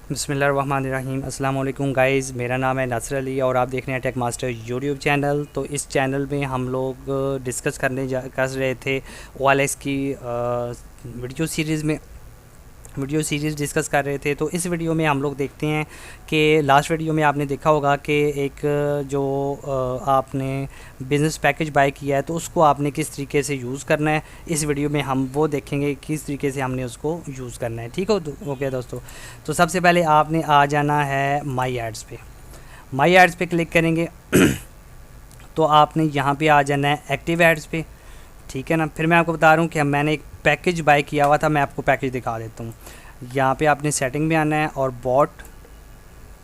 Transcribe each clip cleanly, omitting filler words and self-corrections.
बिस्मिल्लाहिर्रहमानिर्रहीम। अस्सलाम वालेकुम गाइज़, मेरा नाम है नासिर अली और आप देख रहे हैं टेक मास्टर यूट्यूब चैनल। तो इस चैनल में हम लोग डिस्कस कर रहे थे OLX की वीडियो सीरीज़ डिस्कस कर रहे थे। तो इस वीडियो में हम लोग देखते हैं कि लास्ट वीडियो में आपने देखा होगा कि एक जो आपने बिज़नेस पैकेज बाय किया है तो उसको आपने किस तरीके से यूज़ करना है। इस वीडियो में हम वो देखेंगे किस तरीके से हमने उसको यूज़ करना है। ठीक हो गया दोस्तों। तो सबसे पहले आपने आ जाना है माई एड्स पे। माई एड्स पे क्लिक करेंगे तो आपने यहाँ पे आ जाना है एक्टिव एड्स पे। ठीक है ना। फिर मैं आपको बता रहा हूँ कि मैंने एक पैकेज बाय किया हुआ था, मैं आपको पैकेज दिखा देता हूँ। यहाँ पे आपने सेटिंग में आना है और बॉट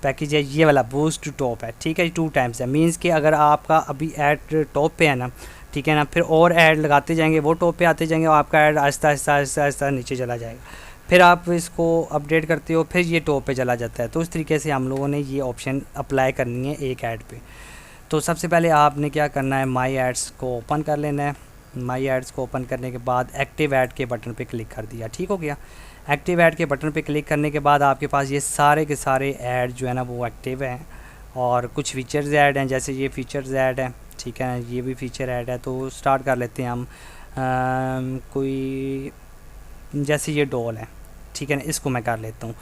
पैकेज है ये वाला बूस्ट टू टॉप है। ठीक है, 2 टाइम्स है, मींस कि अगर आपका अभी ऐड टॉप पे है ना, ठीक है ना, फिर और ऐड लगाते जाएंगे, वो टॉप पे आते जाएंगे और आपका ऐड आहिस्ता आहिस्ता आहिस्ता आहिस्ता नीचे चला जाएगा। फिर आप इसको अपडेट करते हो, फिर ये टॉप पे चला जाता है। तो इस तरीके से हम लोगों ने ये ऑप्शन अप्लाई करनी है एक ऐड पे। तो सबसे पहले आपने क्या करना है, माई एड्स को ओपन कर लेना है। माई एड्स को ओपन करने के बाद एक्टिव ऐड के बटन पे क्लिक कर दिया। ठीक हो गया। एक्टिव ऐड के बटन पे क्लिक करने के बाद आपके पास ये सारे के सारे ऐड जो है ना वो एक्टिव हैं और कुछ फीचर्स ऐड हैं, जैसे ये फीचर्स ऐड है। ठीक है, ये भी फीचर ऐड है। तो स्टार्ट कर लेते हैं हम। कोई जैसे ये डॉल है, ठीक है ना, इसको मैं कर लेता हूँ।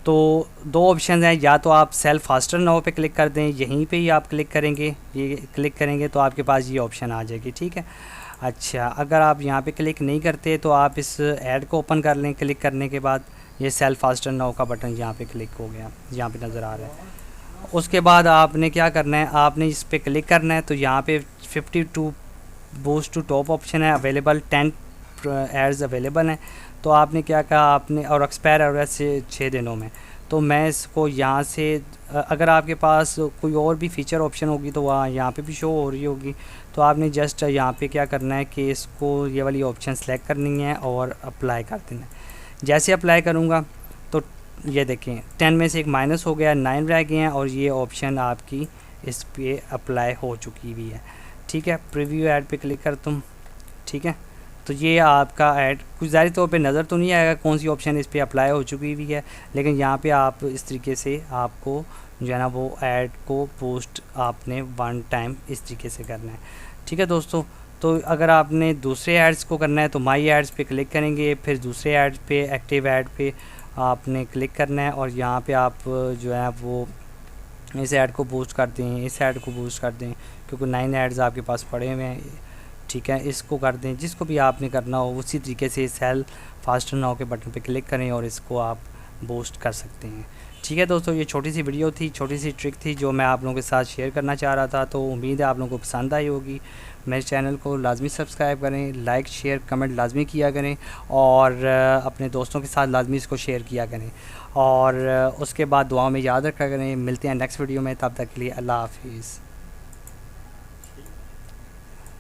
तो 2 ऑप्शन हैं, या तो आप सेल फास्टर नाउ पे क्लिक कर दें, यहीं पे ही आप क्लिक करेंगे, ये क्लिक करेंगे तो आपके पास ये ऑप्शन आ जाएगी। ठीक है। अच्छा, अगर आप यहाँ पे क्लिक नहीं करते तो आप इस ऐड को ओपन कर लें। क्लिक करने के बाद ये सेल फास्टर नाउ का बटन यहाँ पे क्लिक हो गया, यहाँ पे नज़र आ रहा है। उसके बाद आपने क्या करना है, आपने इस पर क्लिक करना है। तो यहाँ पे 52 बूस्ट टू टॉप ऑप्शन है अवेलेबल, 10 एड्स अवेलेबल हैं। तो आपने क्या कहा, आपने और एक्सपायर हो रहा है 6 दिनों में। तो मैं इसको यहाँ से अगर आपके पास कोई और भी फ़ीचर ऑप्शन होगी तो वहाँ यहाँ पे भी शो हो रही होगी। तो आपने जस्ट यहाँ पे क्या करना है कि इसको ये वाली ऑप्शन सेलेक्ट करनी है और अप्लाई कर देना है। जैसे अप्लाई करूँगा तो ये देखें 10 में से एक माइनस हो गया, 9 रह गए हैं और ये ऑप्शन आपकी इस पर अप्लाई हो चुकी हुई है। ठीक है, प्रीव्यू ऐड पे क्लिक कर तुम। ठीक है, तो ये आपका ऐड कुछ ज़ाहिर तौर पे नज़र तो नहीं आएगा कौन सी ऑप्शन इस पर अप्लाई हो चुकी हुई है, लेकिन यहाँ पे आप इस तरीके से आपको जो है ना वो ऐड को पोस्ट आपने 1 टाइम इस तरीके से करना है। ठीक है दोस्तों। तो अगर आपने दूसरे ऐड्स को करना है तो माई एड्स पे क्लिक करेंगे, फिर दूसरे ऐड पे एक्टिव ऐड पे आपने क्लिक करना है और यहाँ पे आप जो है वो इस ऐड को बूस्ट कर दें, इस ऐड को बूस्ट कर दें, क्योंकि 9 ऐड्स आपके पास पड़े हुए हैं। ठीक है, इसको कर दें, जिसको भी आपने करना हो उसी तरीके से सेल फास्टर नाउ के बटन पे क्लिक करें और इसको आप बूस्ट कर सकते हैं। ठीक है दोस्तों, ये छोटी सी वीडियो थी, छोटी सी ट्रिक थी जो मैं आप लोगों के साथ शेयर करना चाह रहा था। तो उम्मीद है आप लोगों को पसंद आई होगी। मेरे चैनल को लाजमी सब्सक्राइब करें, लाइक शेयर कमेंट लाजमी किया करें और अपने दोस्तों के साथ लाजमी इसको शेयर किया करें और उसके बाद दुआ में याद रखा करें। मिलते हैं नेक्स्ट वीडियो में, तब तक के लिए अल्लाह हाफिज़।